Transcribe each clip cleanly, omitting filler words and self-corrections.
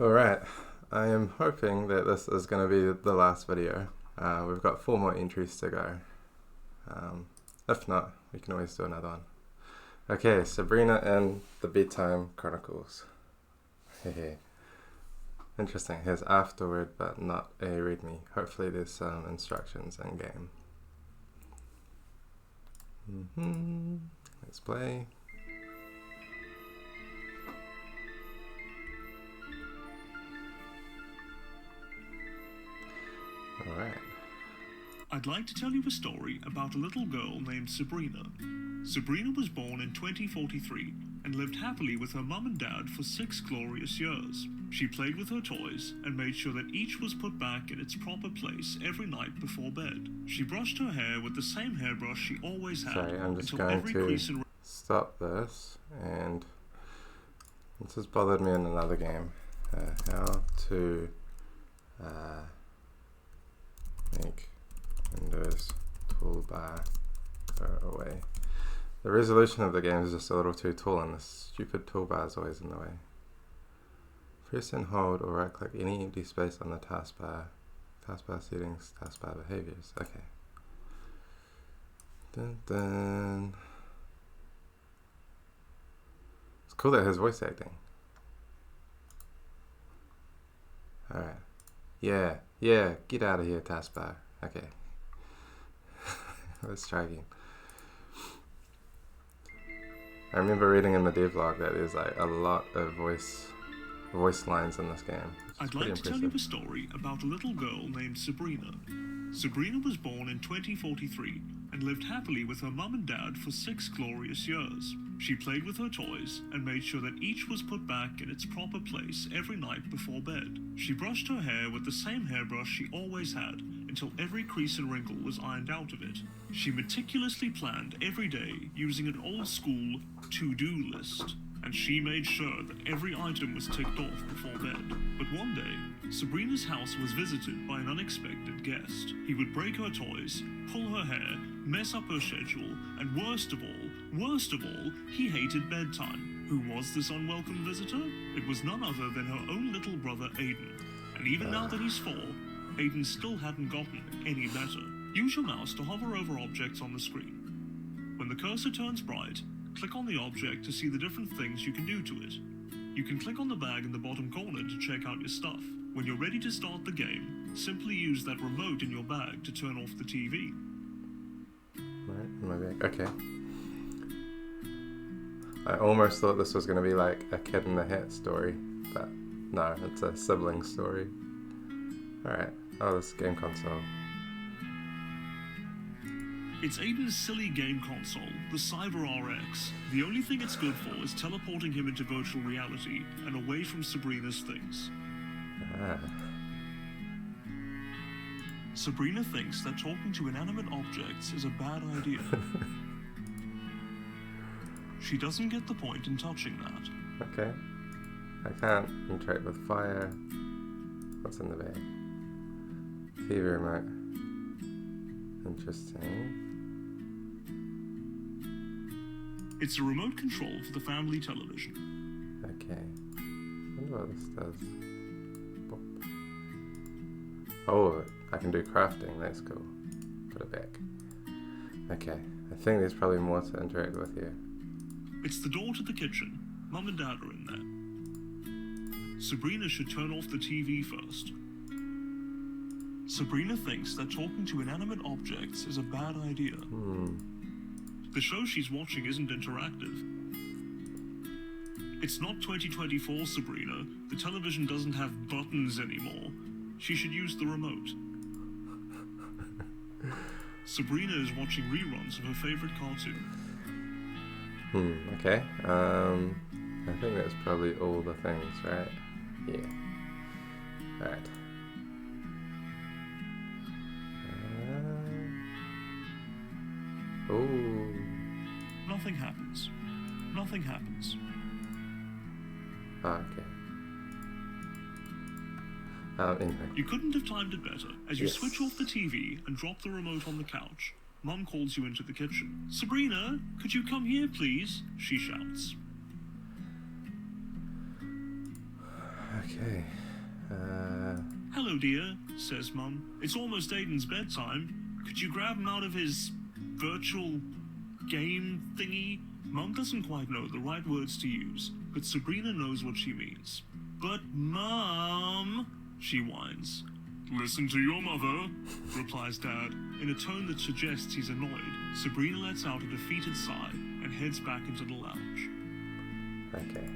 Alright, I am hoping that this is going to be the last video. We've got 4 more entries to go. If not, we can always do another one. Okay, Sabrina and the Bedtime Chronicles. Hehe. Interesting, here's afterward but not a readme. Hopefully there's some instructions in game. Let's play. Alright. I'd like to tell you a story about a little girl named Sabrina. Sabrina was born in 2043 and lived happily with her mum and dad for 6 glorious years. She played with her toys and made sure that each was put back in its proper place every night before bed. She brushed her hair with the same hairbrush she always had. Sorry, I'm just going to stop this, and this has bothered me in another game. How to make Windows toolbar go away. The resolution of the game is just a little too tall and this stupid toolbar is always in the way. Press and hold or right click any empty space on the taskbar. Taskbar settings, taskbar behaviors. Okay. Dun dun. It's cool that his voice acting. Alright. Yeah, get out of here, taskbar. Okay. Let's try again. I remember reading in the devlog that there's like a lot of voice lines in this game. I'd like to tell you a story about a little girl named Sabrina. Sabrina was born in 2043 and lived happily with her mum and dad for 6 glorious years. She played with her toys and made sure that each was put back in its proper place every night before bed. She brushed her hair with the same hairbrush she always had until every crease and wrinkle was ironed out of it. She meticulously planned every day using an old-school to-do list, and she made sure that every item was ticked off before bed. But one day, Sabrina's house was visited by an unexpected guest. He would break her toys, pull her hair, mess up her schedule, and worst of all, he hated bedtime. Who was this unwelcome visitor? It was none other than her own little brother Aiden. And even now that he's 4, Aiden still hadn't gotten any better. Use your mouse to hover over objects on the screen. When the cursor turns bright, click on the object to see the different things you can do to it. You can click on the bag in the bottom corner to check out your stuff. When you're ready to start the game, simply use that remote in your bag to turn off the TV. Right, in my bag. Okay. I almost thought this was going to be like a Kid in the Hat story, but no, it's a sibling story. Alright, oh, this game console. It's Aiden's silly game console, the Cyber RX. The only thing it's good for is teleporting him into virtual reality and away from Sabrina's things. Sabrina thinks that talking to inanimate objects is a bad idea. She doesn't get the point in touching that. Okay. I can't interact with fire. What's in the bag? TV remote. Interesting. It's a remote control for the family television. Okay. I wonder what this does. Boop. Oh, I can do crafting. That's cool. Put it back. Okay. I think there's probably more to interact with here. It's the door to the kitchen. Mum and Dad are in there. Sabrina should turn off the TV first. Sabrina thinks that talking to inanimate objects is a bad idea. The show she's watching isn't interactive. It's not 2024, Sabrina. The television doesn't have buttons anymore. She should use the remote. Sabrina is watching reruns of her favorite cartoon. Okay. I think that's probably all the things, right? Yeah. Alright. Oh. Nothing happens. Nothing happens. Okay. Anyway. You couldn't have timed it better. As you switch off the TV and drop the remote on the couch, Mum calls you into the kitchen. Sabrina, could you come here, please? She shouts. Okay. Hello, dear, says Mum. It's almost Aiden's bedtime. Could you grab him out of his virtual game thingy? Mum doesn't quite know the right words to use, but Sabrina knows what she means. But Mum, she whines. Listen to your mother, replies Dad, in a tone that suggests he's annoyed. Sabrina lets out a defeated sigh and heads back into the lounge. Okay.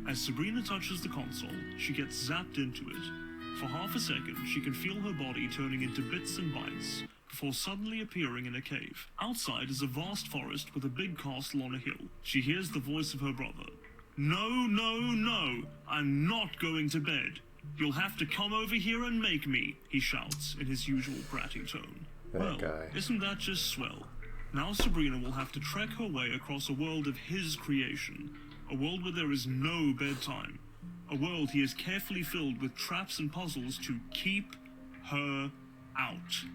As Sabrina touches the console, she gets zapped into it. For half a second, she can feel her body turning into bits and bytes, before suddenly appearing in a cave. Outside is a vast forest with a big castle on a hill. She hears the voice of her brother. No, no, no, I'm not going to bed. You'll have to come over here and make me, he shouts in his usual bratty tone. Well, isn't that just swell? Now Sabrina will have to trek her way across a world of his creation. A world where there is no bedtime. A world he has carefully filled with traps and puzzles to keep her out.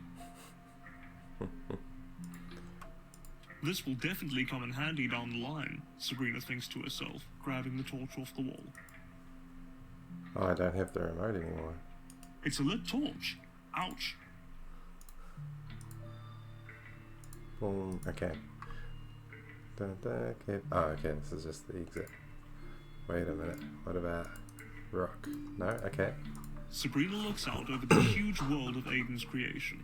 This will definitely come in handy down the line, Sabrina thinks to herself, grabbing the torch off the wall. Oh, I don't have the remote anymore. It's a lit torch. Ouch. Boom. Okay. Okay. Oh, okay. This is just the exit. Wait a minute. What about rock? No? Okay. Sabrina looks out over the huge world of Aiden's creation.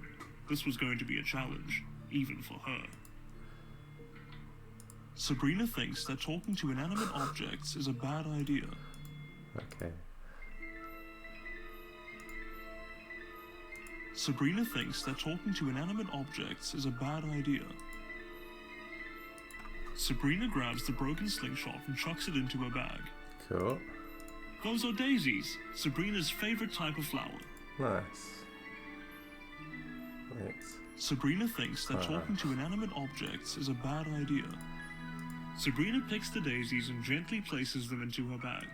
This was going to be a challenge, even for her. Sabrina thinks that talking to inanimate objects is a bad idea. Okay. Sabrina thinks that talking to inanimate objects is a bad idea. Sabrina grabs the broken slingshot and chucks it into her bag. Cool. Those are daisies, Sabrina's favorite type of flower. Nice. Thanks. Sabrina thinks that talking to inanimate objects is a bad idea. Sabrina picks the daisies and gently places them into her bag.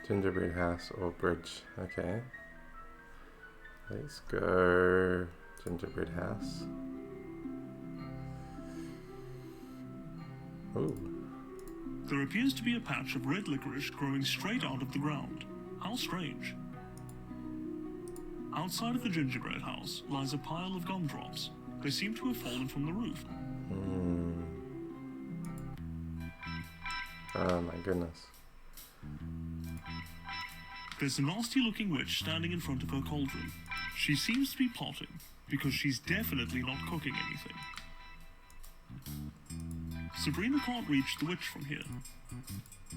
Gingerbread house or bridge. Okay. Let's go gingerbread house. Ooh. There appears to be a patch of red licorice growing straight out of the ground. How strange. Outside of the gingerbread house lies a pile of gumdrops. They seem to have fallen from the roof. Oh my goodness. There's a nasty-looking witch standing in front of her cauldron. She seems to be plotting, because she's definitely not cooking anything. Sabrina can't reach the witch from here.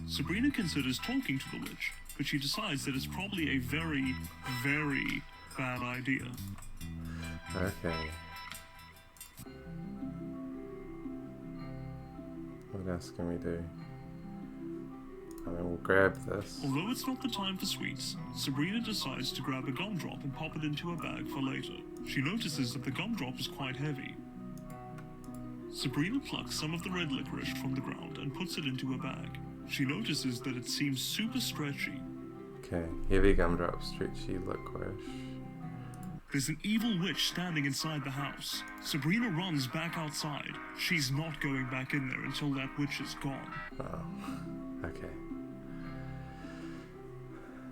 Sabrina considers talking to the witch, but she decides that it's probably a very, very bad idea. Okay. What else can we do? I mean, we'll grab this. Although it's not the time for sweets, Sabrina decides to grab a gumdrop and pop it into her bag for later. She notices that the gumdrop is quite heavy. Sabrina plucks some of the red licorice from the ground and puts it into her bag. She notices that it seems super stretchy. Okay, heavy gumdrop, stretchy licorice. There's an evil witch standing inside the house. Sabrina runs back outside. She's not going back in there until that witch is gone. Oh, okay.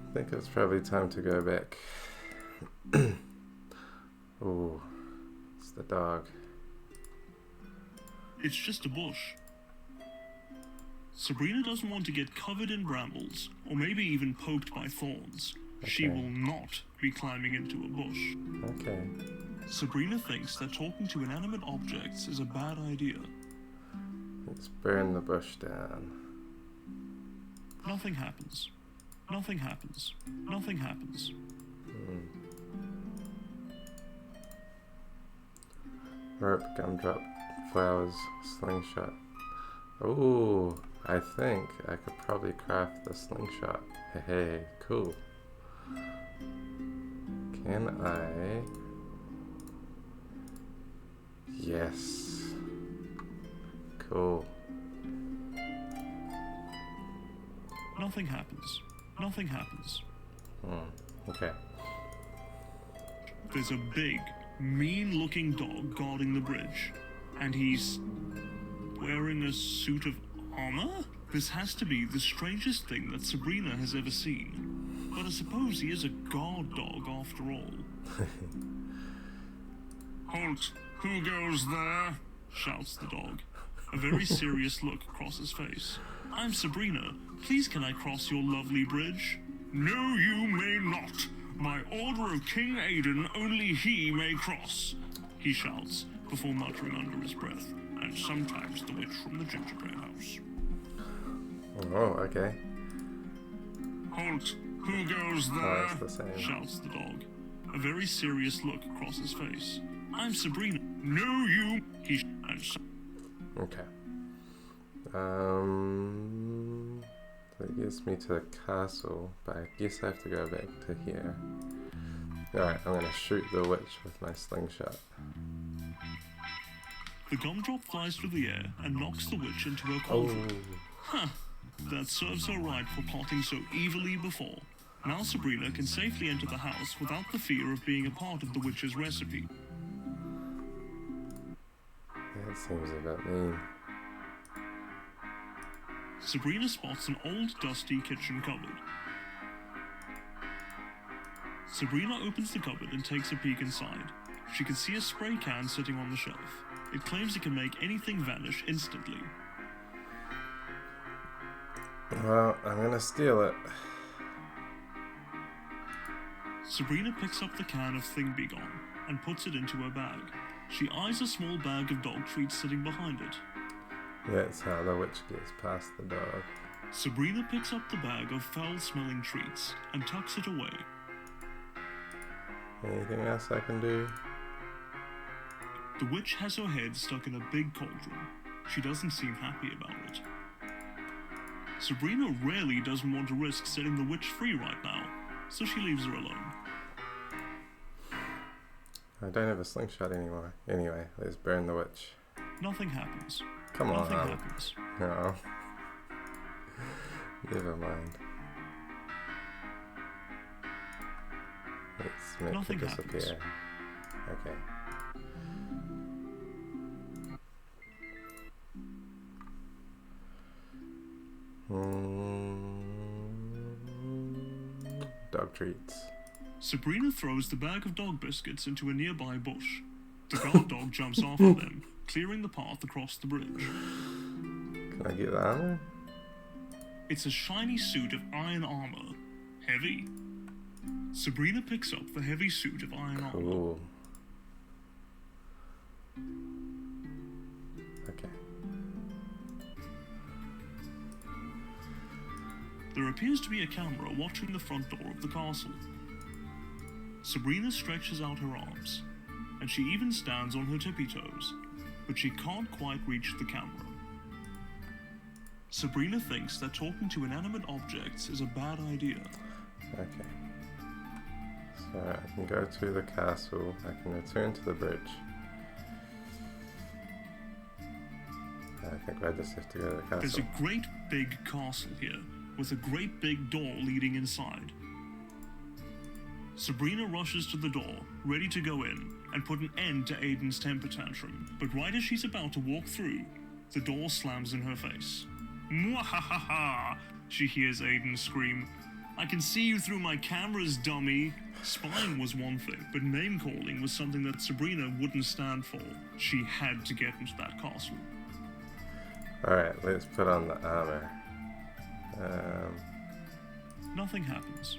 I think it's probably time to go back. Oh, it's the dog. It's just a bush. Sabrina doesn't want to get covered in brambles, or maybe even poked by thorns. Okay. She will not be climbing into a bush. Okay. Sabrina thinks that talking to inanimate objects is a bad idea. Let's burn the bush down. Nothing happens. Nothing happens. Nothing happens. Rope, gumdrop, flowers, slingshot. Ooh, I think I could probably craft the slingshot. Hey, cool. Can I? Yes. Cool. Nothing happens. Nothing happens. Okay. There's a big, mean-looking dog guarding the bridge, and he's wearing a suit of armor? This has to be the strangest thing that Sabrina has ever seen. But I suppose he is a guard dog after all. Halt! Who goes there? Shouts the dog. A very serious look across his face. I'm Sabrina. Please can I cross your lovely bridge? No, you may not. By order of King Aiden, only he may cross, he shouts, before muttering under his breath, and sometimes the witch from the gingerbread house. Oh, okay. Halt! Who goes there? Oh, it's the same. Shouts the dog. A very serious look across his face. I'm Sabrina. No, you. He Okay. So it gets me to the castle, but I guess I have to go back to here. Alright, I'm gonna shoot the witch with my slingshot. The gumdrop flies through the air and knocks the witch into her cauldron. Huh. That serves her right for plotting so evilly before. Now Sabrina can safely enter the house without the fear of being a part of the witch's recipe. That seems a bit mean. Sabrina spots an old dusty kitchen cupboard. Sabrina opens the cupboard and takes a peek inside. She can see a spray can sitting on the shelf. It claims it can make anything vanish instantly. Well, I'm gonna steal it. Sabrina picks up the can of Thing Be Gone and puts it into her bag. She eyes a small bag of dog treats sitting behind it. That's how the witch gets past the dog. Sabrina picks up the bag of foul-smelling treats and tucks it away. Anything else I can do? The witch has her head stuck in a big cauldron. She doesn't seem happy about it. Sabrina really doesn't want to risk setting the witch free right now, so she leaves her alone. I don't have a slingshot anymore. Anyway, let's burn the witch. Nothing happens. Come on. Nothing happens. No. Never mind. Let's make Nothing it disappear. happens. Okay. Dog treats. Sabrina throws the bag of dog biscuits into a nearby bush. The guard dog jumps after them, clearing the path across the bridge. Can I get the armor? It's a shiny suit of iron armor. Heavy. Sabrina picks up the heavy suit of iron armor. Cool. Okay. There appears to be a camera watching the front door of the castle. Sabrina stretches out her arms, and she even stands on her tippy toes, but she can't quite reach the camera. Sabrina thinks that talking to inanimate objects is a bad idea. Okay. So I can go to the castle, I can return to the bridge. I think I just have to go to the castle. There's a great big castle here, with a great big door leading inside. Sabrina rushes to the door, ready to go in, and put an end to Aiden's temper tantrum. But right as she's about to walk through, the door slams in her face. Mwahaha! She hears Aiden scream. I can see you through my cameras, dummy! Spying was one thing, but name-calling was something that Sabrina wouldn't stand for. She had to get into that castle. Alright, let's put on the armor. Nothing happens.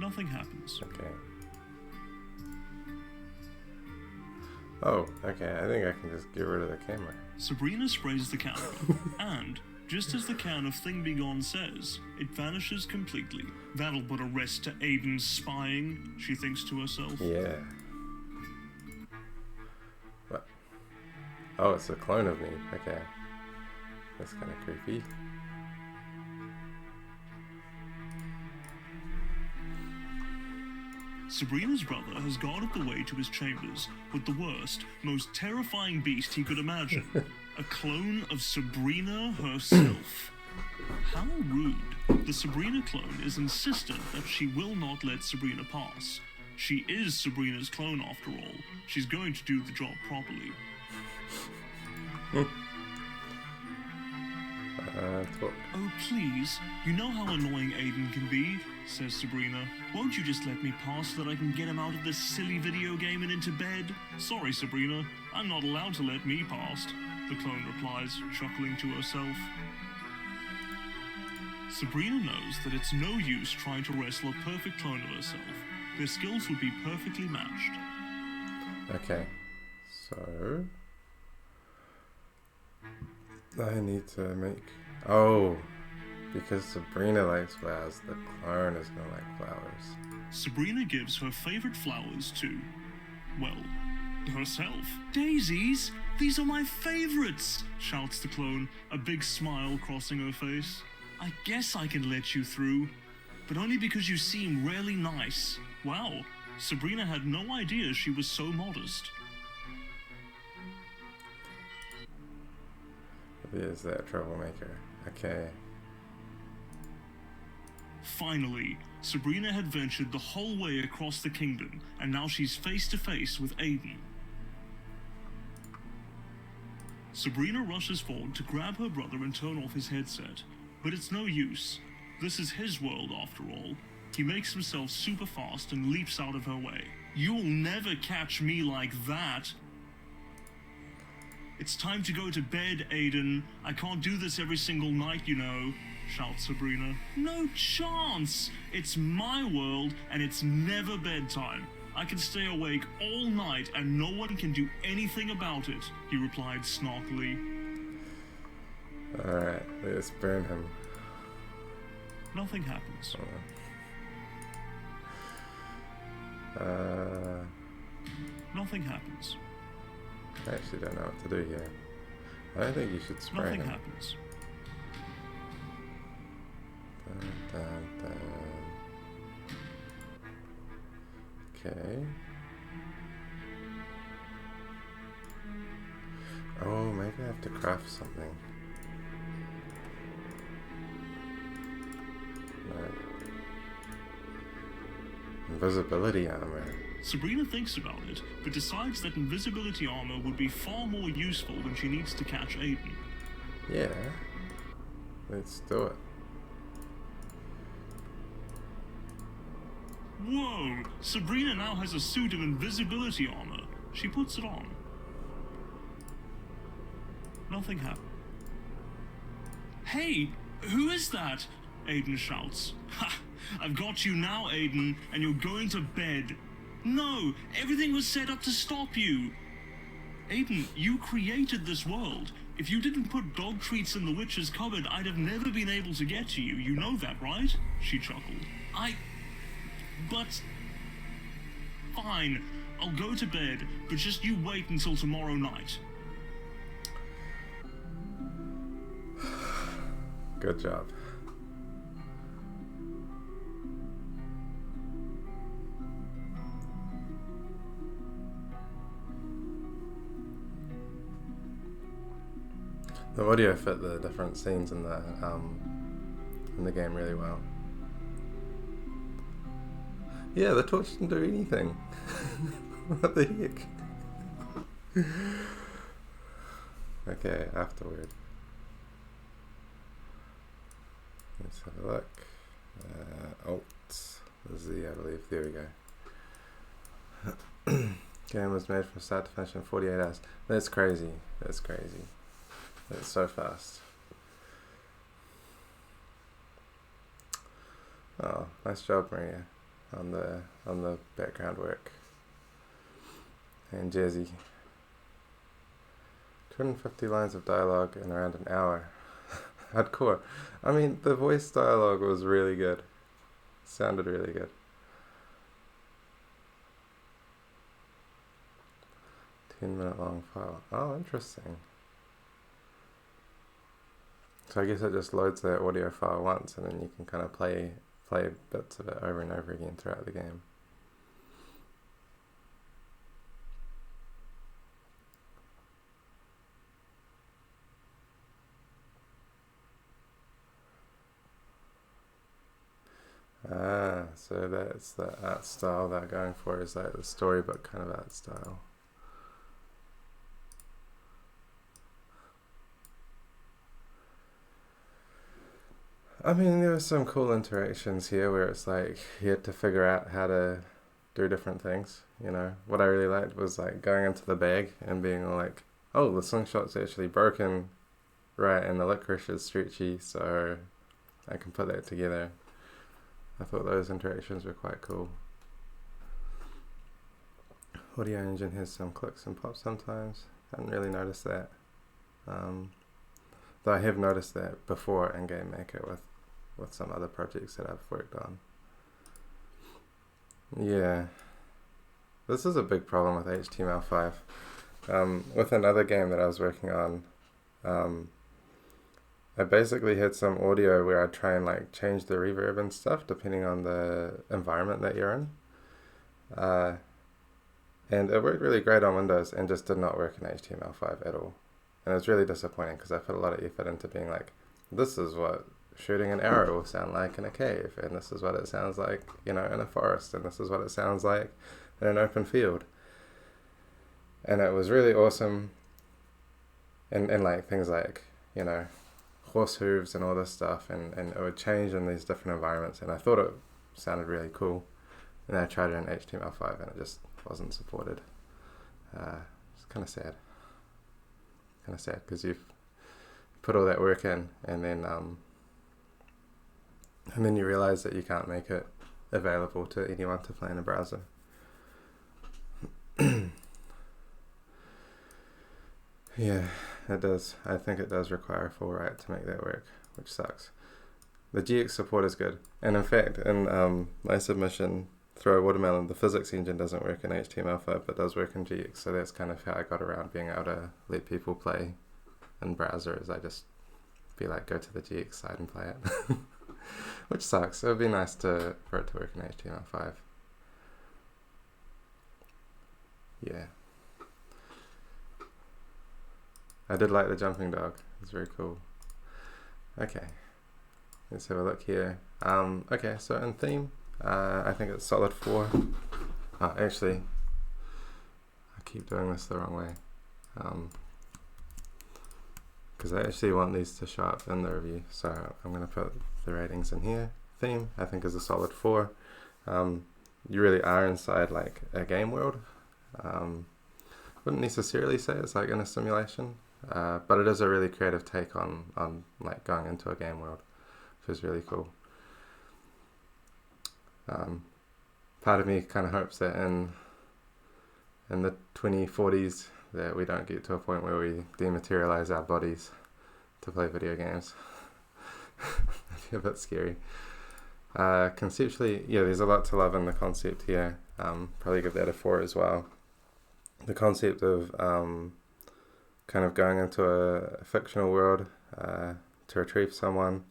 Nothing happens. Okay. Oh, okay, I think I can just get rid of the camera. Sabrina sprays the camera, and, just as the can of Thing Be Gone says, it vanishes completely. That'll put a rest to Aiden's spying, she thinks to herself. Yeah. What? Oh, it's a clone of me. Okay. That's kind of creepy. Sabrina's brother has guarded the way to his chambers with the worst, most terrifying beast he could imagine. A clone of Sabrina herself. How rude. The Sabrina clone is insistent that she will not let Sabrina pass. She is Sabrina's clone after all. She's going to do the job properly. Talk. Oh, please. You know how annoying Aiden can be, says Sabrina. Won't you just let me pass so that I can get him out of this silly video game and into bed? Sorry, Sabrina. I'm not allowed to let me past, the clone replies, chuckling to herself. Sabrina knows that it's no use trying to wrestle a perfect clone of herself. Their skills would be perfectly matched. Okay, so I need to make... Oh, because Sabrina likes flowers, the clone is gonna like flowers. Sabrina gives her favorite flowers to, well, herself. Daisies? These are my favorites, shouts the clone, a big smile crossing her face. I guess I can let you through, but only because you seem really nice. Wow, Sabrina had no idea she was so modest. Is that troublemaker? Okay. Finally, Sabrina had ventured the whole way across the kingdom, and now she's face to face with Aiden. Sabrina rushes forward to grab her brother and turn off his headset, but it's no use. This is his world after all. He makes himself super fast and leaps out of her way. You'll never catch me like that. It's time to go to bed, Aiden. I can't do this every single night, you know, shouts Sabrina. No chance! It's my world and it's never bedtime. I can stay awake all night and no one can do anything about it, he replied snarkily. Alright, let's burn him. Nothing happens. Nothing happens. I actually don't know what to do here. I don't think you should spray Nothing him. happens. Dun, dun, dun. Okay. Oh, maybe I have to craft something. No. Invisibility armor. Sabrina thinks about it, but decides that invisibility armor would be far more useful when she needs to catch Aiden. Yeah. Let's do it. Whoa! Sabrina now has a suit of invisibility armor. She puts it on. Nothing happened. Hey! Who is that? Aiden shouts. Ha! I've got you now, Aiden, and you're going to bed. No! Everything was set up to stop you! Aiden, you created this world. If you didn't put dog treats in the witch's cupboard, I'd have never been able to get to you. You know that, right? She chuckled. But... Fine. I'll go to bed, but just you wait until tomorrow night. Good job. The audio fit the different scenes in the game really well. Yeah, the torch didn't do anything. What the heck? Okay, afterward. Let's have a look. Alt Z, I believe. There we go. Game was made from start to finish in 48 hours. That's crazy. That's crazy. That's so fast. Oh, nice job, Maria, on the background work. And Jazzy. 250 lines of dialogue in around an hour. Hardcore. I mean, the voice dialogue was really good. Sounded really good. 10-minute long file. Oh, interesting. So I guess it just loads that audio file once, and then you can kind of play bits of it over and over again throughout the game. Ah, so that's the art style they're going for, is like the storybook kind of art style. I mean, there were some cool interactions here where it's like you had to figure out how to do different things. You know, what I really liked was like going into the bag and being all like, oh, the slingshot's actually broken, right, and the licorice is stretchy, so I can put that together. I thought those interactions were quite cool. Audio engine has some clicks and pops sometimes. I hadn't really noticed that. Though I have noticed that before in Game Maker with some other projects that I've worked on. Yeah, this is a big problem with HTML5. With another game that I was working on, I basically had some audio where I'd try and like change the reverb and stuff depending on the environment that you're in. And it worked really great on Windows and just did not work in HTML5 at all. And it was really disappointing because I put a lot of effort into being like, this is what shooting an arrow will sound like in a cave, and this is what it sounds like, you know, in a forest, and this is what it sounds like in an open field. And it was really awesome. And like things like, you know, horse hooves and all this stuff, and it would change in these different environments, and I thought it sounded really cool. And then I tried it in HTML5 and it just wasn't supported. It's kind of sad. Kind of sad because you've put all that work in, and then you realize that you can't make it available to anyone to play in a browser. Yeah, it does. I think it does require a full write to make that work, which sucks. The GX support is good, and in fact, in my submission, Throw a Watermelon, the physics engine doesn't work in HTML5, but does work in GX, so that's kind of how I got around being able to let people play in browsers. I just be like, go to the GX side and play it. Which sucks. It would be nice for it to work in HTML5. Yeah. I did like the jumping dog. It's very cool. Okay. Let's have a look here. Okay, so in theme, I think it's solid 4. Actually, I keep doing this the wrong way. Because I actually want these to show up in the review. So I'm going to put the ratings in here. Theme, I think, is a solid 4. You really are inside like a game world. Wouldn't necessarily say it's like in a simulation, but it is a really creative take on like going into a game world, which is really cool. Part of me kind of hopes that in the 2040s that we don't get to a point where we dematerialize our bodies to play video games. That'd be a bit scary. Conceptually, yeah, there's a lot to love in the concept here. Probably give that a 4 as well. The concept of kind of going into a fictional world to retrieve someone,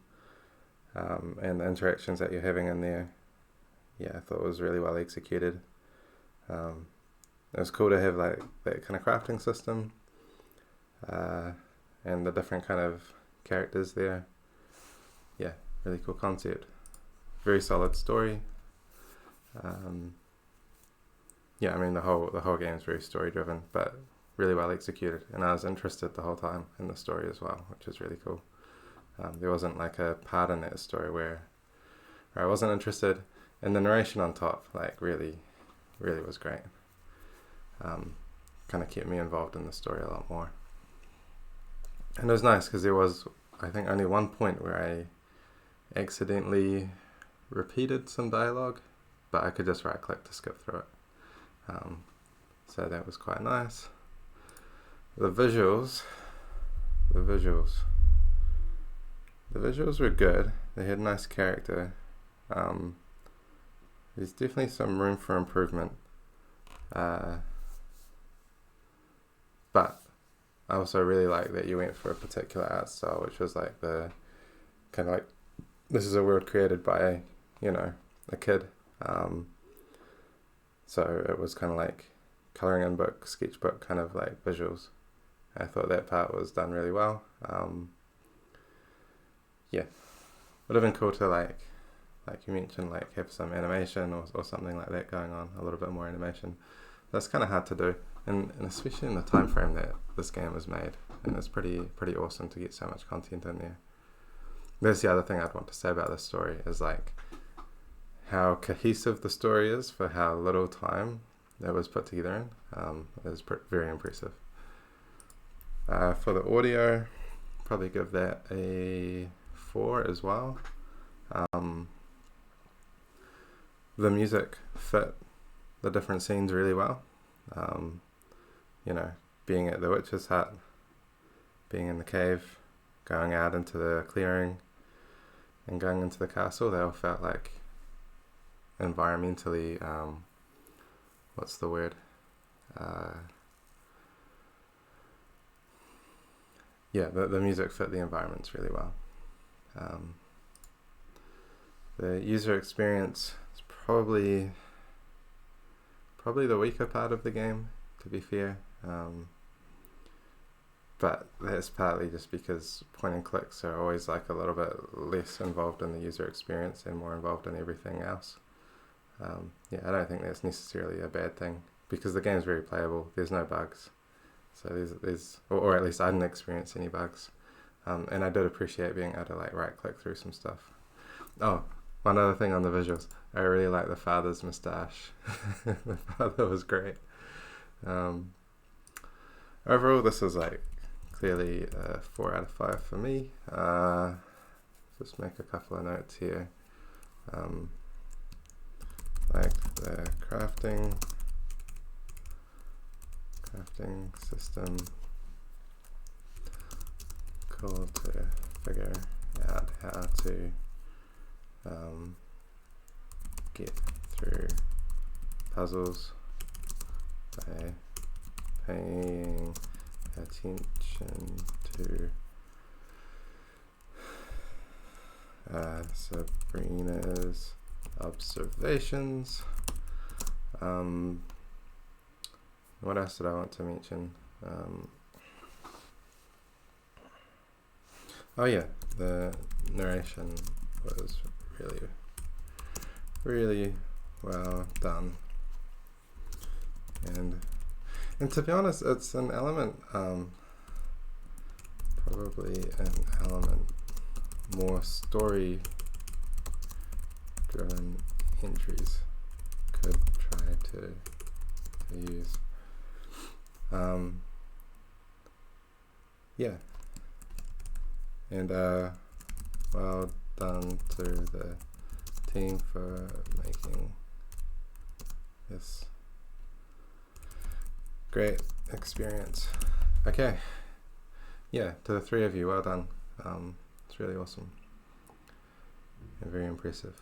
and the interactions that you're having in there, yeah, I thought it was really well executed. It was cool to have like that kind of crafting system, and the different kind of characters there. Yeah, really cool concept. Very solid story. Yeah, I mean the whole game is very story driven, but really well executed, and I was interested the whole time in the story as well, which is really cool. There wasn't like a part in that story where I wasn't interested, and the narration on top like really was great. Kind of kept me involved in the story a lot more, and it was nice because there was, I think, only one point where I accidentally repeated some dialogue, but I could just right click to skip through it. So that was quite nice. The visuals were good. They had nice character. There's definitely some room for improvement. But I also really like that you went for a particular art style, which was like the kind of like, this is a world created by, you know, a kid. So it was kind of like coloring in book, sketchbook kind of like visuals. I thought that part was done really well. Yeah, would have been cool to like you mentioned, like have some animation or something like that going on, a little bit more animation. That's kind of hard to do, and especially in the time frame that this game was made, and it's pretty awesome to get so much content in there. There's the other thing I'd want to say about this story is like how cohesive the story is for how little time it was put together in. Is very impressive. For the audio, probably give that a 4 as well. The music fit the different scenes really well. You know, being at the witch's hut, being in the cave, going out into the clearing, and going into the castle, they all felt like environmentally, what's the word? Yeah, the music fit the environments really well. The user experience is probably the weaker part of the game, to be fair. But that's partly just because point and clicks are always like a little bit less involved in the user experience and more involved in everything else. Yeah, I don't think that's necessarily a bad thing because the game's very playable. There's no bugs, so there's or at least I didn't experience any bugs, and I did appreciate being able to like right click through some stuff. Oh, one other thing on the visuals, I really like the father's moustache. The father was great. Overall, this is like clearly a 4 out of 5 for me. Just make a couple of notes here. Like the crafting system, cool to figure out how to get through puzzles by paying attention to Sabrina's observations. What else did I want to mention? Oh yeah, the narration was really well done, and to be honest, it's an element, probably an element more story driven entries could try to use. Yeah, and well done to the team for making this great experience. Okay, yeah, to the three of you, well done. It's really awesome and very impressive.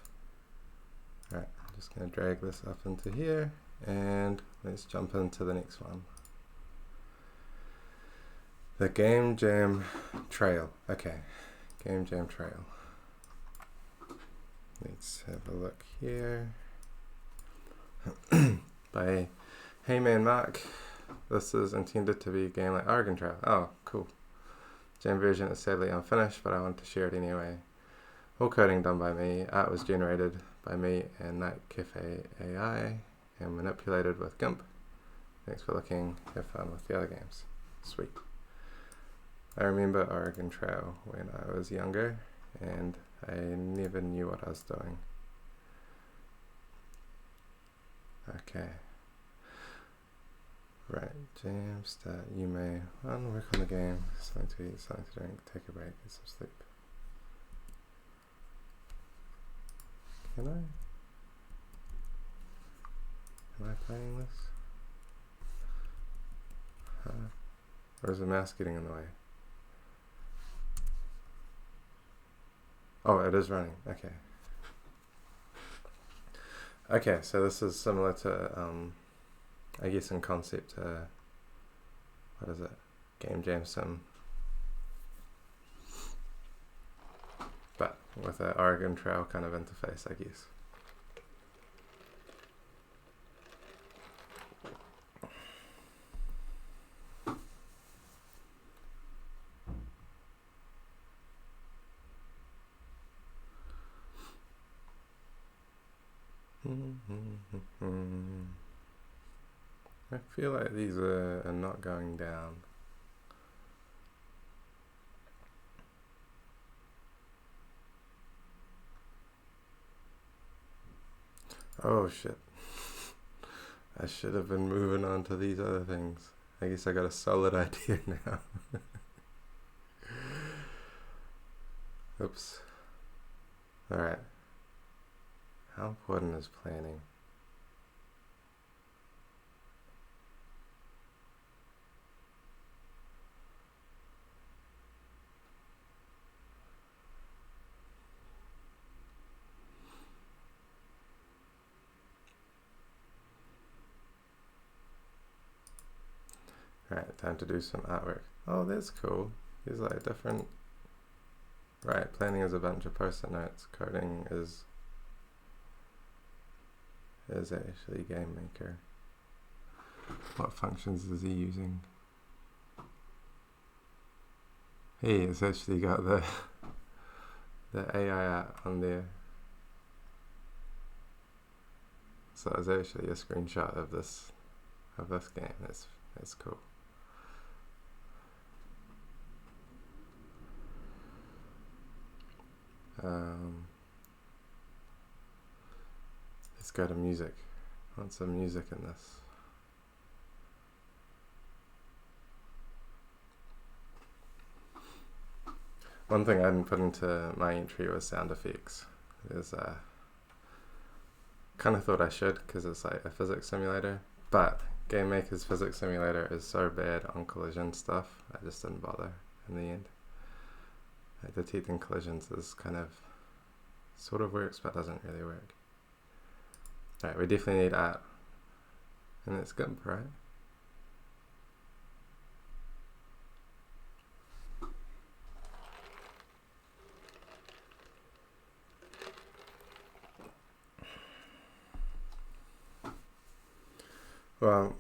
Alright, I'm just going to drag this up into here and let's jump into the next one. The Game Jam Trail. Okay, Game Jam Trail. Let's have a look here. By Heyman Mark. This is intended to be a game like Oregon Trail. Oh, cool. Jam version is sadly unfinished, but I want to share it anyway. All coding done by me. Art was generated by me and Night Cafe AI and manipulated with GIMP. Thanks for looking. Have fun with the other games. Sweet. I remember Oregon Trail when I was younger and I never knew what I was doing. Okay. Right, jam, start, you may work on the game, something to eat, something to drink, take a break, get some sleep. Can I? Am I playing this? Or is the mouse getting in the way? Oh, it is running, okay. Okay, so this is similar to, I guess in concept, what is it? Game Jam Sim. But with an Oregon Trail kind of interface, I guess. I feel like these are not going down. Oh shit. I should have been moving on to these other things. I guess I got a solid idea now. Oops. Alright. How important is planning? Alright, time to do some artwork. Oh, that's cool. These like different... Right, planning is a bunch of post-it notes. Coding is actually Game Maker. What functions is he using? Hey, it's actually got the AI art on there. So it's actually a screenshot of this game. That's cool. Let's go to music. I want some music in this. One thing I didn't put into my entry was sound effects. Kind of thought I should because it's like a physics simulator, but Game Maker's physics simulator is so bad on collision stuff, I just didn't bother in the end. Like detecting collisions is sort of works, but doesn't really work. Alright, we definitely need art. And it's GIMP, right? Well,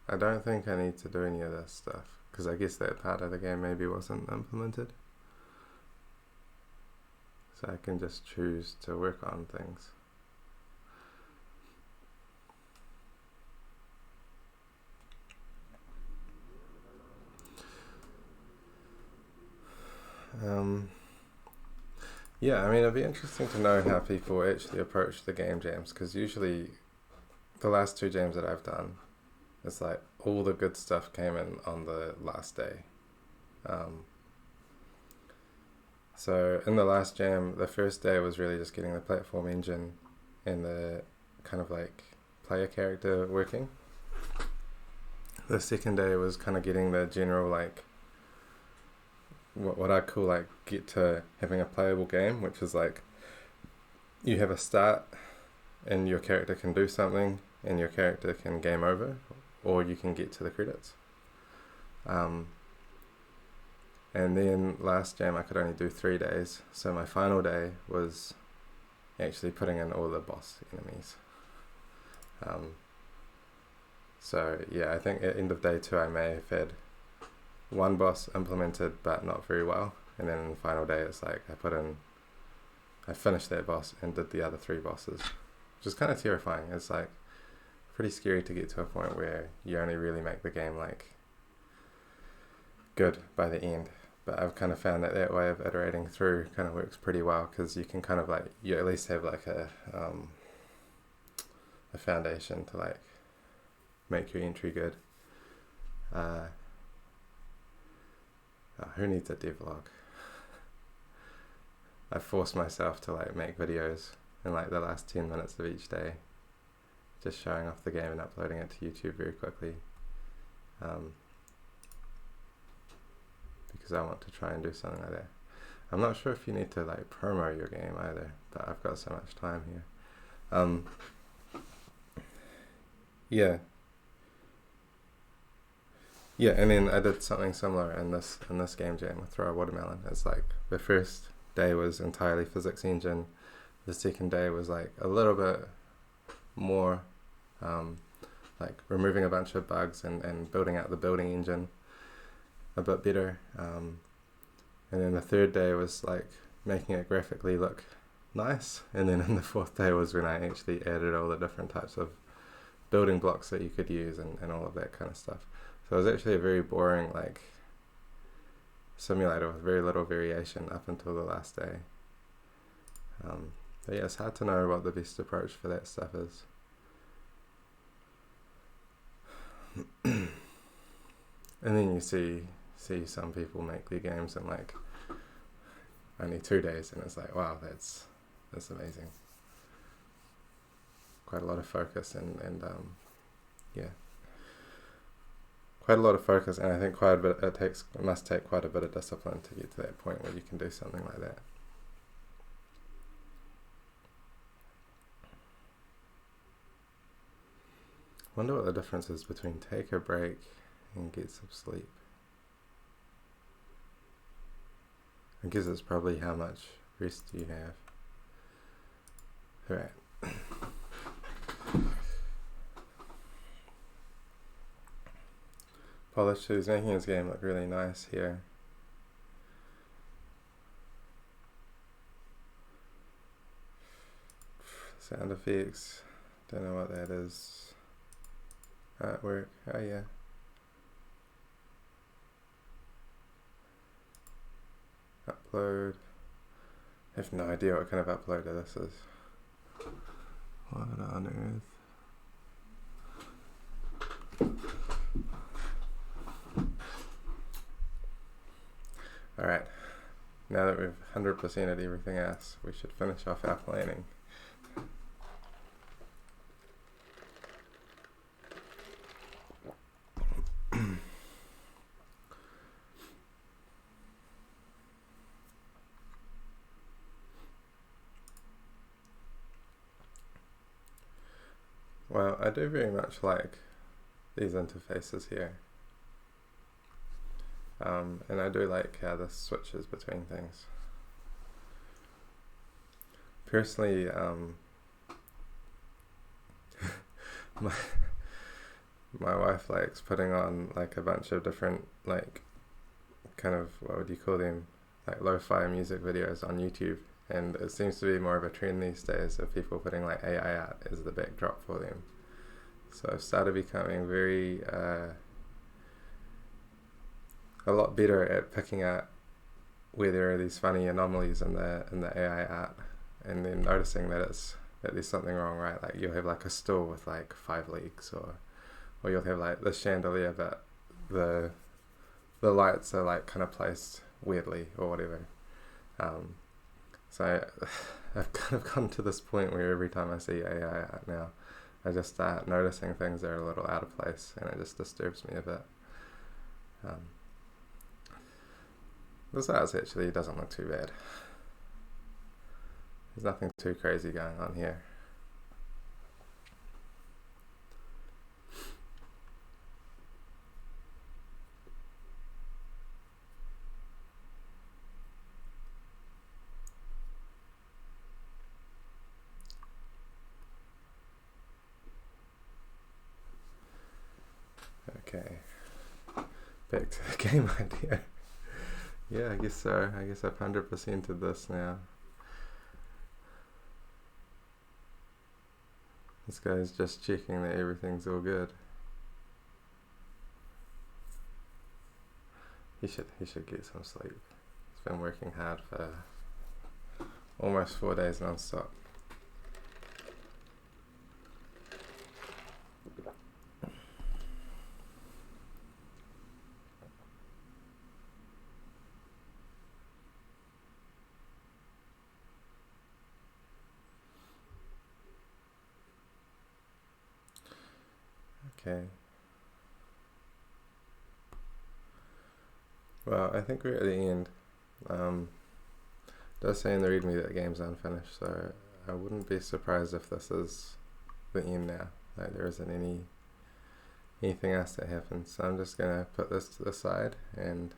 I don't think I need to do any of this stuff, because I guess that part of the game maybe wasn't implemented. So I can just choose to work on things. Yeah, I mean, it'd be interesting to know how people actually approach the game jams, because usually the last 2 jams that I've done, it's like all the good stuff came in on the last day. So in the last jam, the first day was really just getting the platform engine and the kind of like player character working. The second day was kind of getting the general like what I call like get to having a playable game, which is like you have a start and your character can do something and your character can game over, or you can get to the credits. And then last jam I could only do 3 days, so my final day was actually putting in all the boss enemies. So yeah, I think at end of day 2 I may have had 1 boss implemented but not very well, and then in the final day it's like I finished that boss and did the other 3 bosses, which is kind of terrifying. It's like pretty scary to get to a point where you only really make the game like good by the end. But I've kind of found that way of iterating through kind of works pretty well, because you can kind of like, you at least have like a foundation to like make your entry good. Who needs a devlog? I force myself to like make videos in like the last 10 minutes of each day, just showing off the game and uploading it to YouTube very quickly, because I want to try and do something like that. I'm not sure if you need to like promo your game either, but I've got so much time here. Yeah, and then I did something similar in this game jam with Throw a Watermelon. It's like the first day was entirely physics engine. The second day was like a little bit more like removing a bunch of bugs and building out the building engine a bit better. And then the third day was like making it graphically look nice. And then in the fourth day was when I actually added all the different types of building blocks that you could use and all of that kind of stuff. So it was actually a very boring like simulator with very little variation up until the last day. But yeah, it's hard to know what the best approach for that stuff is. And then you see some people make their games in like only 2 days, and it's like, wow, that's amazing. Quite a lot of focus and yeah, quite a lot of focus, and I think quite a bit. It must take quite a bit of discipline to get to that point where you can do something like that. Wonder what the difference is between take a break and get some sleep. I guess it's probably how much rest you have. Alright. Polish Shoes making his game look really nice here. Sound effects. Don't know what that is. Artwork. Oh yeah. Upload. I have no idea what kind of uploader this is. What on earth? Alright, now that we've 100%ed everything else, we should finish off our planning. Well, I do very much like these interfaces here. And I do like how this switches between things. Personally, my wife likes putting on like a bunch of different, like, kind of, what would you call them, like lo-fi music videos on YouTube, and it seems to be more of a trend these days of people putting like AI art as the backdrop for them. So I've started becoming very a lot better at picking out where there are these funny anomalies in the AI art, and then noticing that there's something wrong, right? Like you'll have like a stool with like 5 legs, or you'll have like the chandelier, but the lights are like kind of placed weirdly or whatever. So I've kind of gotten to this point where every time I see AI art now, I just start noticing things that are a little out of place, and it just disturbs me a bit. This art actually doesn't look too bad. There's nothing too crazy going on here. Okay, back to the game idea. Yeah, I guess so. I guess I've 100%ed this now. This guy's just checking that everything's all good. He should get some sleep. He's been working hard for almost 4 days non-stop. Okay. Well, I think we're at the end. It does say in the readme that the game's unfinished, so I wouldn't be surprised if this is the end now. Like there isn't anything else that happens. So I'm just gonna put this to the side and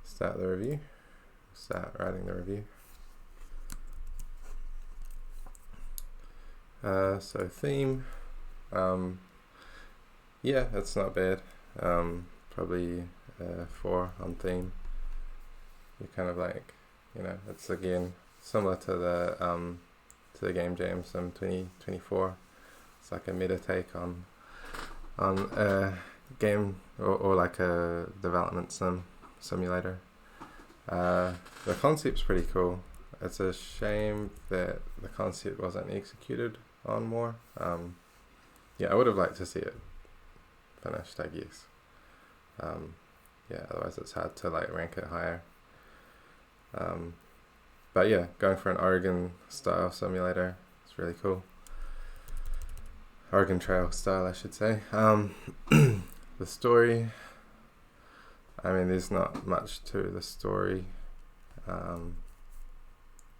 start the review. Start writing the review. So theme, yeah, it's not bad. Probably 4 on theme. You're kind of like, you know, it's again similar to the game jam Sim 2024. It's like a meta take on a game or like a development simulator. The concept's pretty cool. It's a shame that the concept wasn't executed on more. Yeah, I would have liked to see it finished, I guess. Yeah, otherwise it's hard to like rank it higher. But yeah, going for an Oregon style simulator, it's really cool. Oregon Trail style, I should say. The story, I mean, there's not much to the story,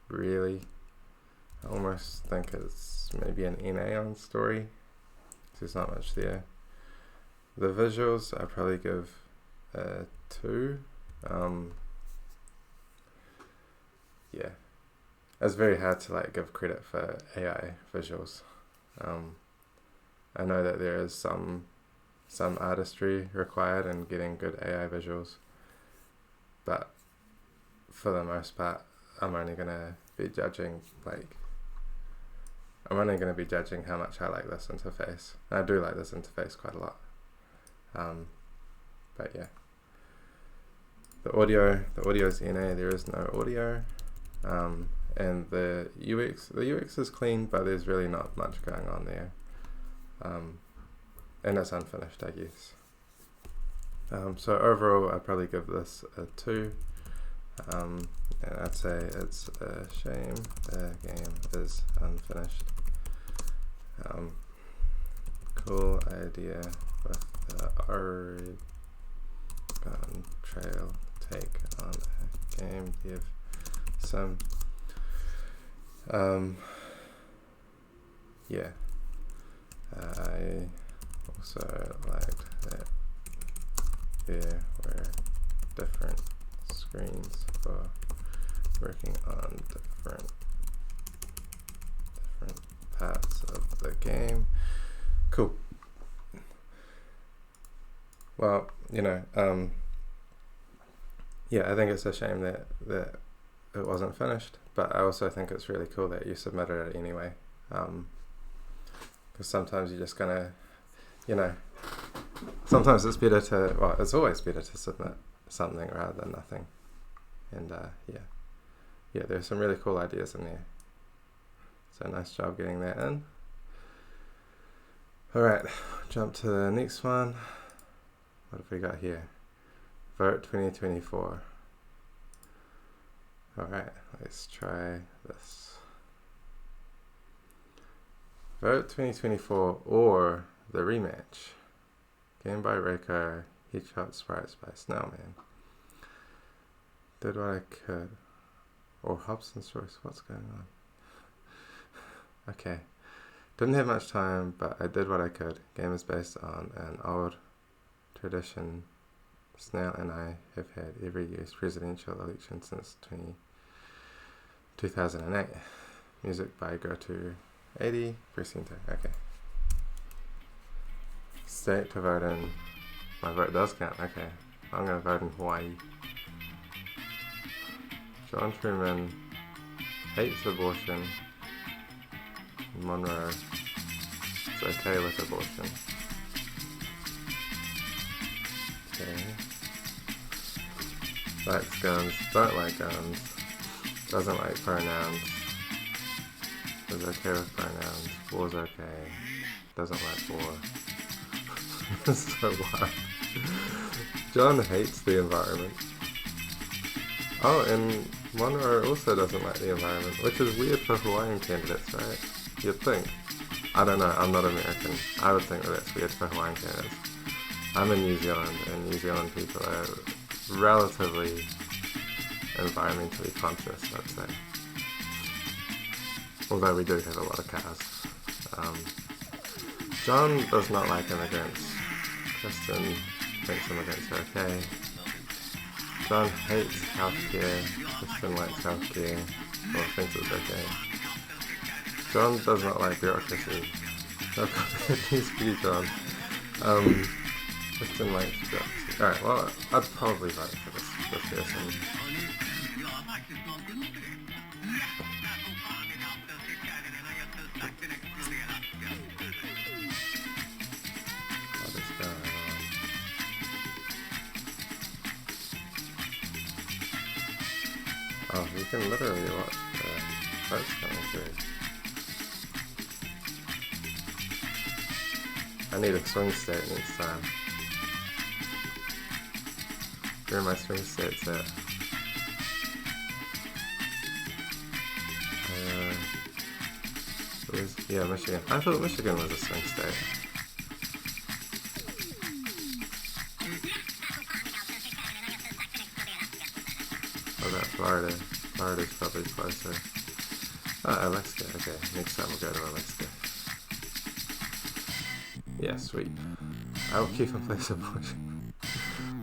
really. I almost think it's maybe an NA on story. There's not much there. The visuals, I probably give a 2. Yeah, it's very hard to like give credit for AI visuals. I know that there is some artistry required in getting good AI visuals, but for the most part, I'm only gonna be judging how much I like this interface. I do like this interface quite a lot. But yeah, the audio is NA. There is no audio, and the UX is clean, but there's really not much going on there. And it's unfinished, I guess. So overall, I'd probably give this a 2. And I'd say it's a shame the game is unfinished. Cool idea with the Oregon Trail take on a game dev sim. Yeah. I also liked that there were different screens for working on different parts of the game. Cool. Well, yeah, I think it's a shame that it wasn't finished, but I also think it's really cool that you submitted it anyway. Because sometimes you're just gonna, sometimes it's better to, well, it's always better to submit something rather than nothing. And yeah, there's some really cool ideas in there. So nice job getting that in. Alright, jump to the next one. What have we got here? Vote2024. Alright, let's try this. Vote2024 or the rematch. Game by Reiko, Headshot Sprites by Snowman. Did what I could. Or Hobson's Choice, what's going on? Okay. Didn't have much time, but I did what I could. Game is based on an old tradition Snail and I have had every year's presidential election since 2008. Music by Go280, press enter. Okay. State to vote in. My vote does count. Okay. I'm going to vote in Hawaii. John Truman hates abortion. Monroe is okay with abortion. Okay. Likes guns, don't like guns, doesn't like pronouns, is okay with pronouns, war's okay, doesn't like war. So what? John hates the environment. Oh, and Monroe also doesn't like the environment, which is weird for Hawaiian candidates, right? You'd think. I don't know, I'm not American. I would think that that's weird for Hawaiian candidates. I'm in New Zealand, and New Zealand people are relatively environmentally conscious, I'd say. Although we do have a lot of cars. John does not like immigrants. Kristen thinks immigrants are okay. John hates healthcare. Kristen likes healthcare, or thinks it's okay. John does not like bureaucracy. I've got bad news for you, John. Kristen likes bureaucracy. Alright, well, I'd probably vote for this person. What is going on? Oh, you can literally watch the parts coming through. I need a swing state next time. Where are my swing states at? Yeah, Michigan. I thought Michigan was a swing state. Oh, that Florida. Florida's probably closer. Oh, Alaska. Okay, next time we'll go to Alaska. Yeah, sweet. I will keep in place of Washington.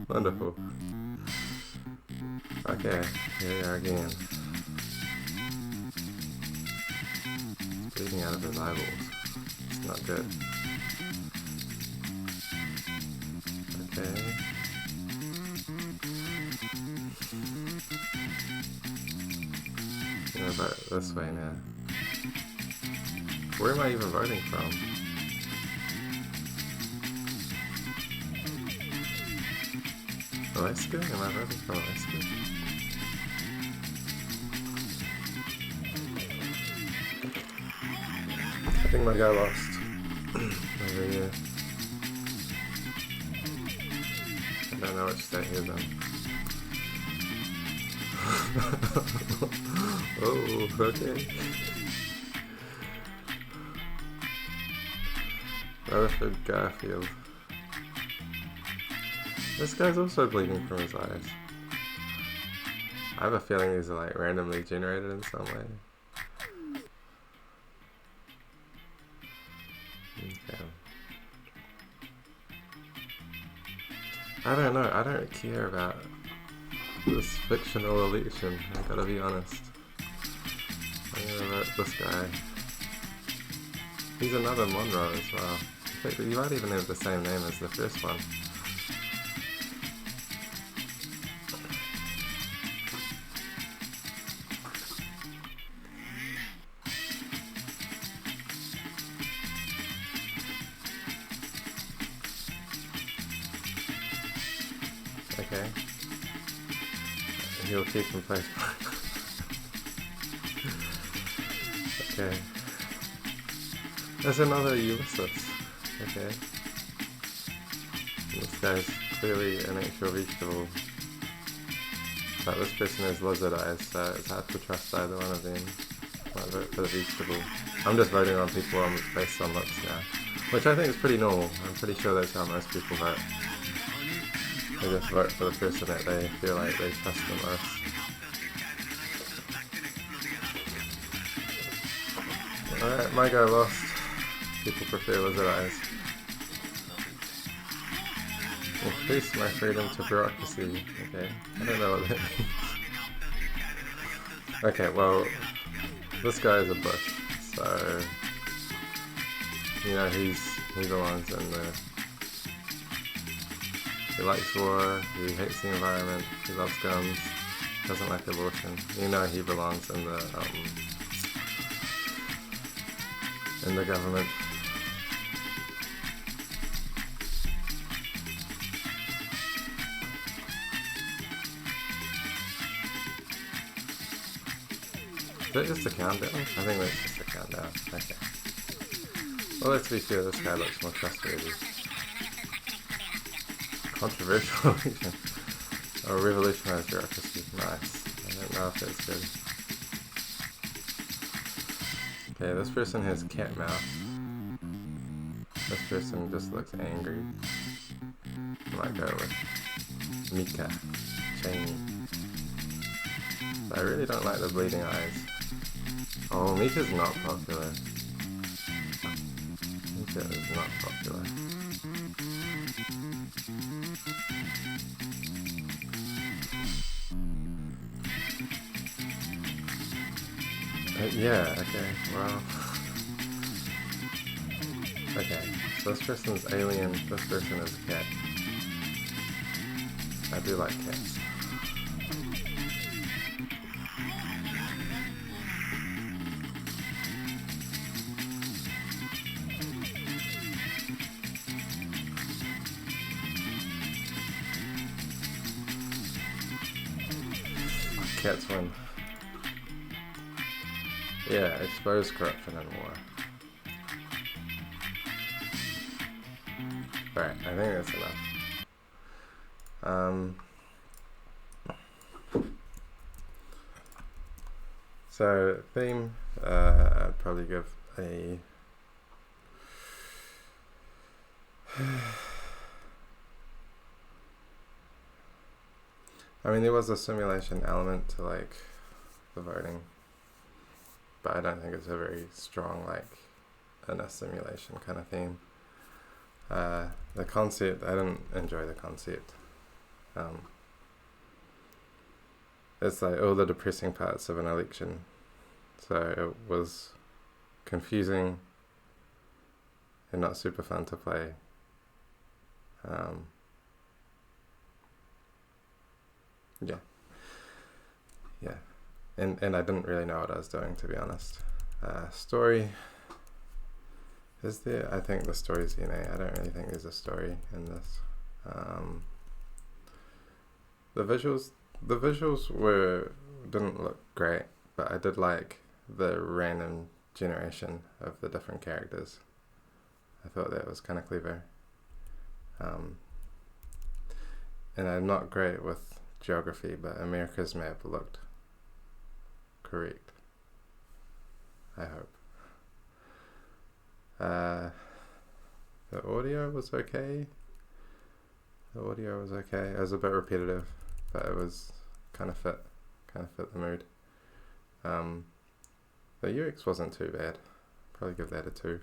Wonderful. Okay, here we are again. It's bleeding out of his eyeballs. It's not good. Okay. I'm gonna vote this way now. Where am I even voting from? Alaska? Am I voting from Alaska? I think my guy lost. Over here. I don't know which state he's in. Oh, okay. Rutherford Garfield. This guy's also bleeding from his eyes. I have a feeling these are like randomly generated in some way. Okay. I don't know, I don't care about this fictional election, I gotta be honest. I'm gonna vote this guy. He's another Monroe as well. In fact, you might even have the same name as the first one. Okay. He'll keep in place. Okay. There's another Ulysses. Okay. This guy's clearly an actual vegetable. But this person has lizard eyes, so it's hard to trust either one of them. Might vote for the vegetable. I'm just voting on people based on looks now. Which I think is pretty normal. I'm pretty sure that's how most people vote. They just vote for the person that they feel like they trust the most. Alright, my guy lost. People prefer lizard eyes. Increase my freedom to bureaucracy. Okay, I don't know what that means. Okay, well, this guy is a bush, so you know he belongs in the. He likes war, he hates the environment, he loves guns, doesn't like abortion. You know he belongs in the government. Is that just a countdown? I think that's just a countdown. Okay. Well, let's be fair, this guy looks more trustworthy. Controversial election. Oh, revolutionized bureaucracy. Nice. I don't know if that's good. Okay, this person has cat mouth. This person just looks angry. I might go with Mika. Cheney. I really don't like the bleeding eyes. Oh, Mika's not popular. Mika is not popular. Yeah, okay, well. Okay, so this person's alien, this person is a cat. I do like cats. Cats win. Yeah, expose corruption and war. Right, I think that's enough. So theme, I'd probably give a I mean, there was a simulation element to like the voting, but I don't think it's a very strong like in a simulation kind of theme. The concept, I didn't enjoy the concept. It's like all the depressing parts of an election, so it was confusing and not super fun to play. Yeah, and I didn't really know what I was doing, to be honest. Story, is there? I think the story's NA. I don't really think there's a story in this. The visuals didn't look great, but I did like the random generation of the different characters. I thought that was kind of clever. And I'm not great with geography, but America's map looked correct, I hope. The audio was okay. It was a bit repetitive, but it was kind of fit the mood. The UX wasn't too bad. Probably give that a 2.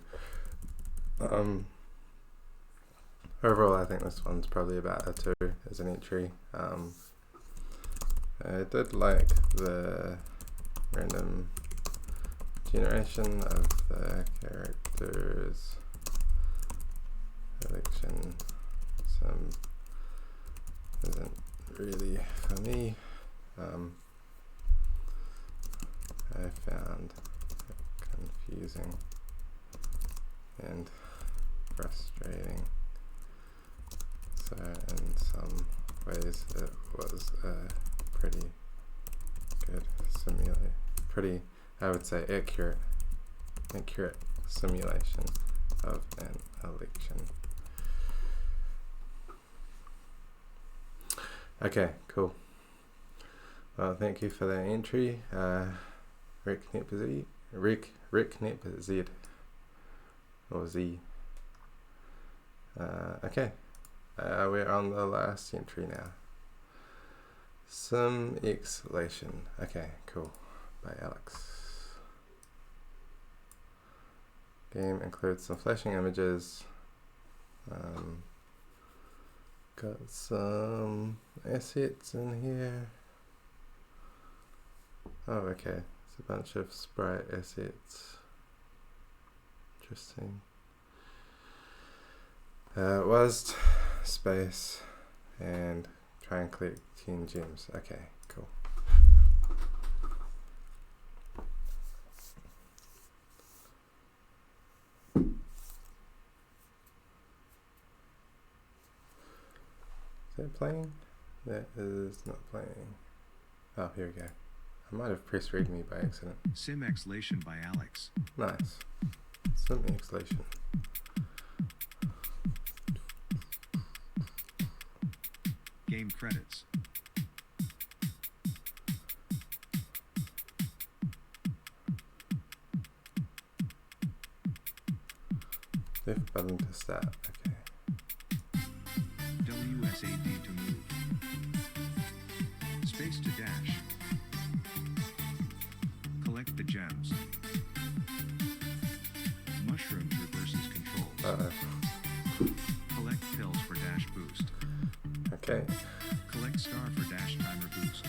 Overall, I think this one's probably about a 2 as an entry. I did like the random generation of the characters. Election sim isn't really for me. I found it confusing and frustrating. So in some ways it was a pretty good simulation, I would say accurate simulation of an election. Okay, cool. Well, thank you for that entry, RickNetZ, or Z. Okay, we're on the last entry now. Simxlation. Okay, cool. By Alex. Game includes some flashing images. Got some assets in here. Oh, okay. It's a bunch of sprite assets. Interesting. Was space and try and collect 10 gems. Okay, cool. Is that playing? That is not playing. Oh, here we go. I might have pressed read me by accident. Simxlation by Alex. Nice. Simxlation. Game credits. Left button to start. Okay. WSAD to move. Space to dash. Collect the gems. Mushrooms reverses controls. Uh-oh. Collect pills for dash boost. Okay. Collect star for dash timer boost.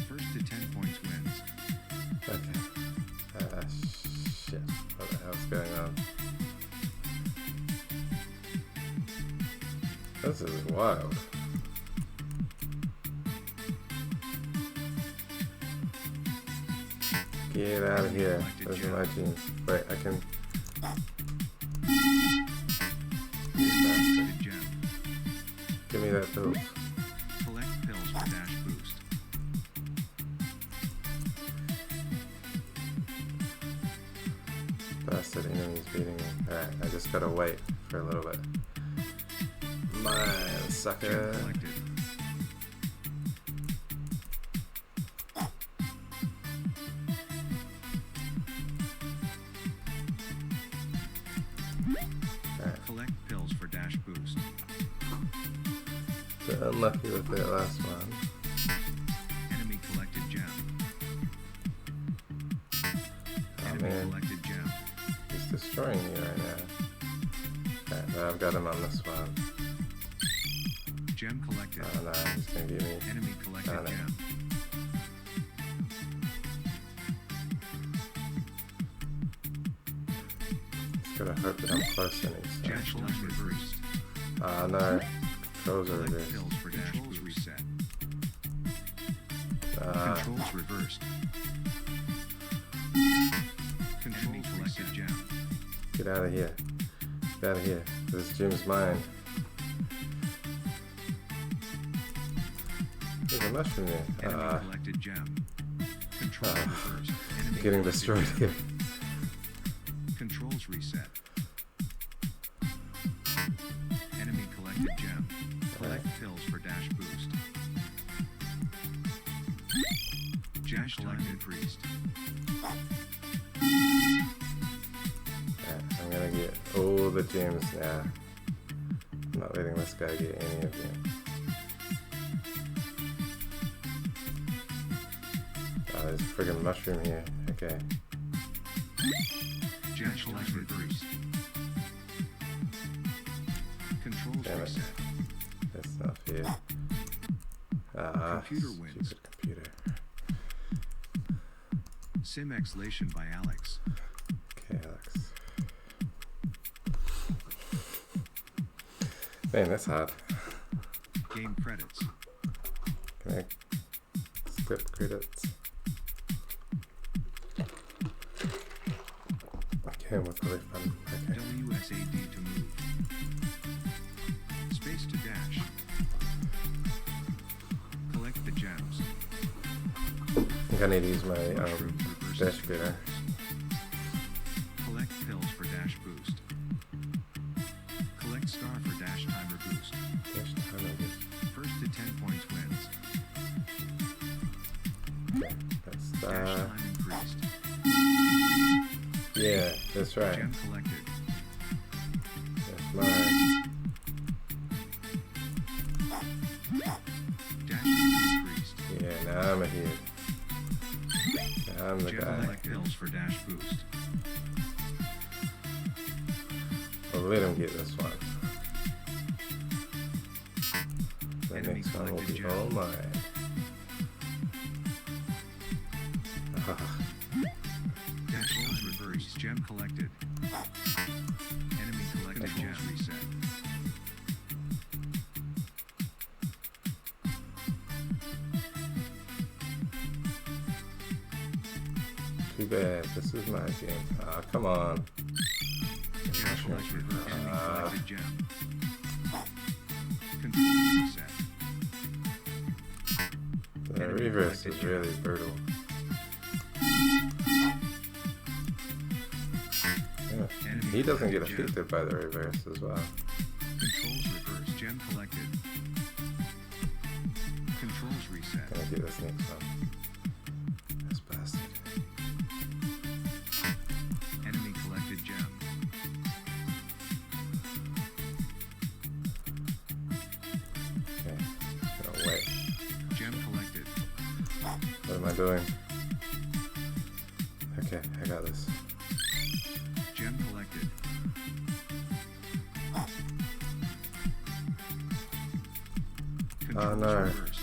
First to 10 points wins. Okay. Shit. What the hell's going on? This is wild. Get out of here. Those are my jeans. Wait, I can... Give me that pill. Collect pills for dash boost. Bastard enemies beating me. Alright, I just gotta wait for a little bit. Mine, sucker. Collected. Alright. Collect pills for dash boost. Bit unlucky with that last one. Enemy collected gem. Oh Enemy man, collected gem. he's destroying me right now. Alright, but I've got him on this one. Gem collected. Oh no, he's gonna get me. Enemy collected Oh, no. gem. Just gotta hope that I'm close to me. Gem select reversed. Ah no, controls are Collect reversed. pills for dash boost. Reset. Ah, Controls reversed. Controls collected gem. get out of here. Get out of here. This gem's mine. There's a mushroom there. Enemy collected gem. Controls reversed. Enemy Getting collected destroyed gem. here. Controls reset. Enemy collected gem. Collect pills for dash boost. Dash time increased. Alright, I'm gonna get all the gems now. I'm not letting this guy get any of them. Oh, there's a friggin' mushroom here. Okay. Dash time reversed. Controls Damn it. reset. That's not fair. Ah, Computer wins. stupid computer. Simxlation by Alex. Okay, Alex. Man, that's hard. Game credits. Can I skip credits? Okay, with the refund. Okay. WSAD to move. Space to dash. Collect the gems. I think I need to use my Mushroom reverses dash better. Collect pills for dash boost. Collect star for dash timer boost. Dash time, I guess. First to 10 points wins. Okay, that's Dash time increased. yeah, that's right. Gem collected. That's mine. Dash time increased. Yeah, now I'm ahead. Now I'm the Gem guy. collect pills for dash boost. I'll let him get this one. The Enemy next one will collected be gem. all mine. Dash time reversed. Gem collected. Enemy collected gem reset. Too bad, this is my game. Ah, come on. Gem collect reversed. Enemy Ah. collected gem. Control reset. The Enemy reverse collected is gem. really brutal. Yeah. Enemy He doesn't get collected gem. affected by the reverse as well. Controls reverse. Gem collected. Controls reset. Gonna get this next one. This bastard. Enemy collected gem. Okay, gonna wait. Gem collected. What am I doing? Okay, I got this. Gem collected. Controls no. reversed.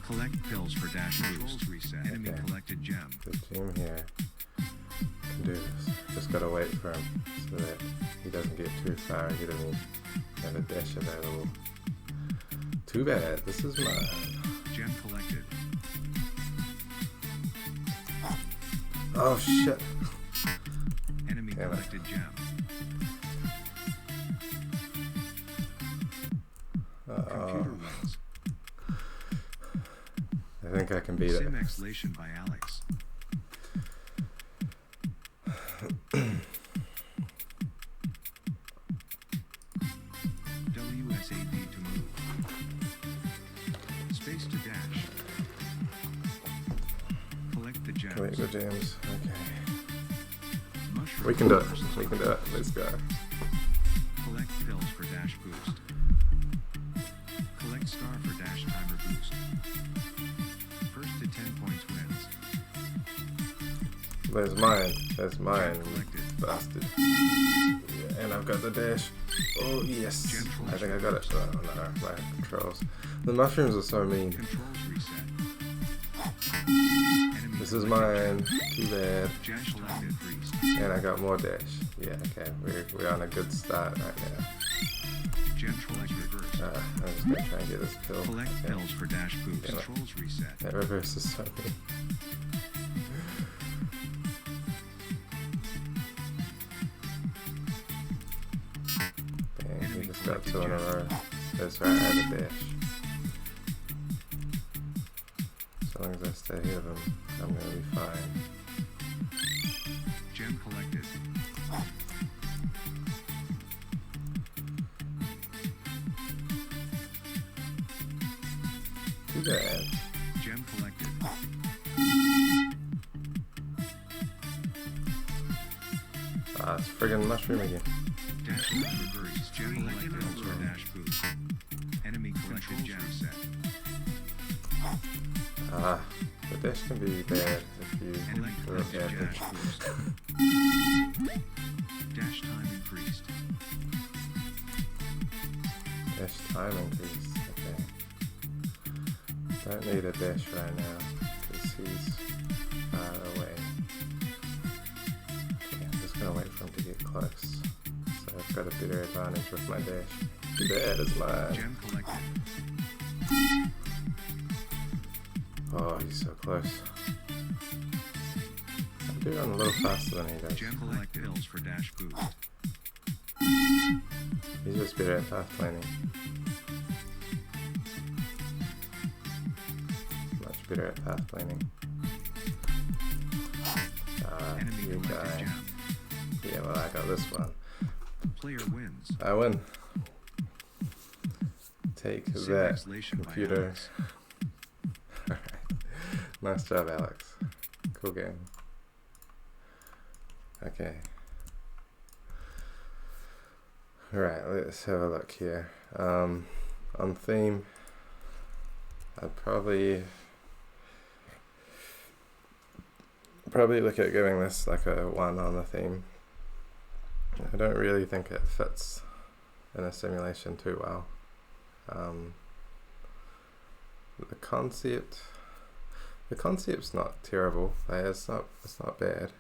Collect pills for dash boost. Reset. Enemy Okay. collected gem. The gem here can do this. Just gotta wait for him so that he doesn't get too far ahead of me. Have a dash available. Too bad, this is mine. Gem collected. Oh shit. Enemy Damn it. collected gem. Computer Uh-oh. wins. I think I can beat it. Simxlation by Alex. Collect the gems. gems. Okay. Mushroom We can do it. first. We can do it. Let's go. Collect pills for dash boost. Collect star for dash timer boost. First to 10 points wins. There's mine. There's mine. Gem collected. Bastard. Yeah, and I've got the dash. Oh, yes. Gem I think I got it. collection. Oh, no. My controls. The mushrooms are so mean. Controls reset. Enemy This is collected mine. gem. Too bad. Gem collected priest. And I got more dash. Yeah, okay. We're on a good start right now. Gem collect reverse. I'm just gonna try and get this pill. Collect Okay. pills for dash boost. Damn it. Controls reset. That reverse is so mean. Dang, we Enemy just got collected 2 in a gem. row. That's right, I have a dash. As long as I stay ahead of him, I'm gonna be fine. Gem collected. Too bad. Gem collected. Ah, it's friggin' mushroom again. Dash boost reverse. Gem collected pills for dash boost. Enemy collected gem set. Ah, the dash can be bad if you Enemy do a collected bad dash thing. boost. Dash time increased. Dash time increase. Okay. Don't need a dash right now because he's far away. Okay, I'm just gonna wait for him to get close. So I've got a better advantage with my dash. Too bad is mine. Gem collected. Oh, he's so close. I do run a little faster than he does. Gem collect pills for dash boost. He's just better at path planning. Much better at path planning. Enemy You collected die. gem. Yeah, well, I got this one. Player wins. I win. Take that, Simxlation by computer. Alex. Alright. Nice job, Alex. Cool game. Okay. Alright, let's have a look here. On theme, I'd probably look at giving this like a 1 on the theme. I don't really think it fits in a simulation too well. The concept's not terrible. Like, it's not bad.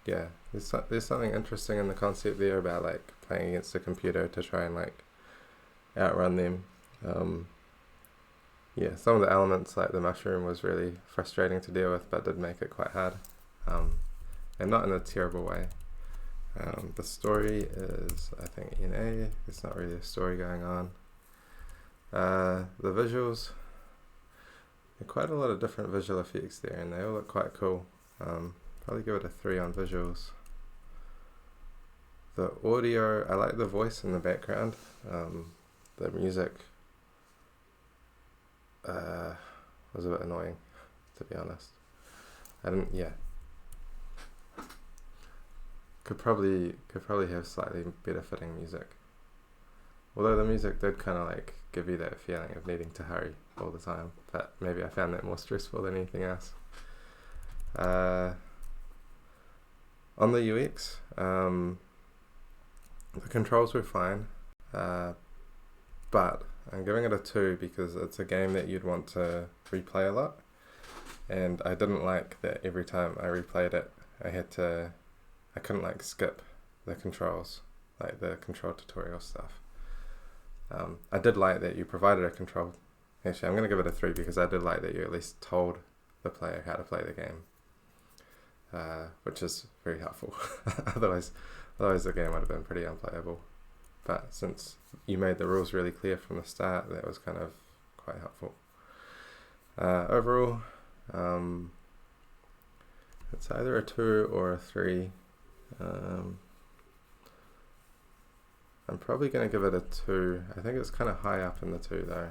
Yeah, there's something interesting in the concept there about like playing against a computer to try and like outrun them. Yeah, some of the elements like the mushroom was really frustrating to deal with, but did make it quite hard, and not in a terrible way. The story is, I think, NA. There's not really a story going on. The visuals, there are quite a lot of different visual effects there, and they all look quite cool. Probably give it a 3 on visuals. The audio, I like the voice in the background. The music was a bit annoying, to be honest. Could probably have slightly better fitting music. Although the music did kind of like give you that feeling of needing to hurry all the time, but maybe I found that more stressful than anything else. On the UX, the controls were fine, but I'm giving it a 2 because it's a game that you'd want to replay a lot, and I didn't like that every time I replayed it I couldn't like skip the controls, like the control tutorial stuff. I did like that you provided a control. Actually, I'm going to give it a 3 because I did like that you at least told the player how to play the game, which is very helpful. Otherwise the game would have been pretty unplayable. But since you made the rules really clear from the start, that was kind of quite helpful. Overall, it's either a 2 or a 3. I'm probably going to give it a 2. I think it's kind of high up in the 2 though.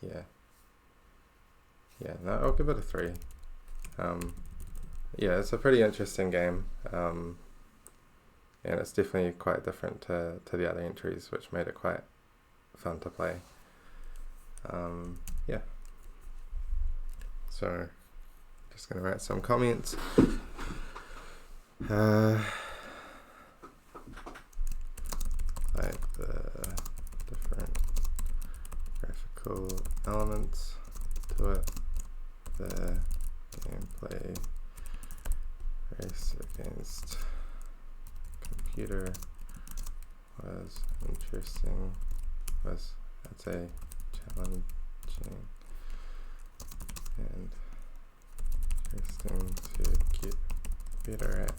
Yeah. yeah, no, I'll give it a 3. Yeah, it's a pretty interesting game, and it's definitely quite different to the other entries, which made it quite fun to play. Yeah, so just gonna write some comments. Like the different graphical elements to it, the gameplay, race against computer was interesting, was, I'd say, challenging and interesting to get better at.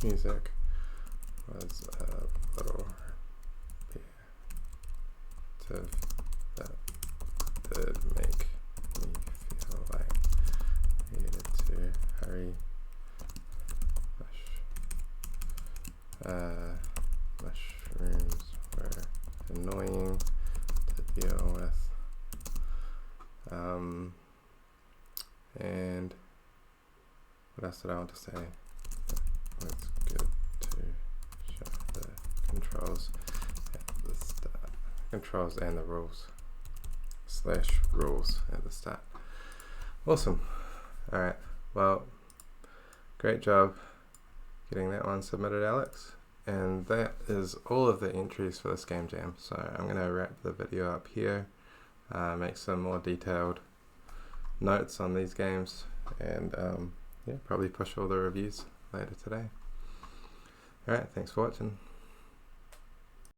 Music was a little repetitive. That did make me feel like I needed to hurry. Mushrooms were annoying to deal with. And what else did I want to say? It's good to show the controls at the start. Controls and the rules. / rules at the start. Awesome. Alright, well, great job getting that one submitted, Alex. And that is all of the entries for this game jam. So I'm going to wrap the video up here, make some more detailed notes on these games, and yeah, probably push all the reviews later today. Alright, thanks for watching.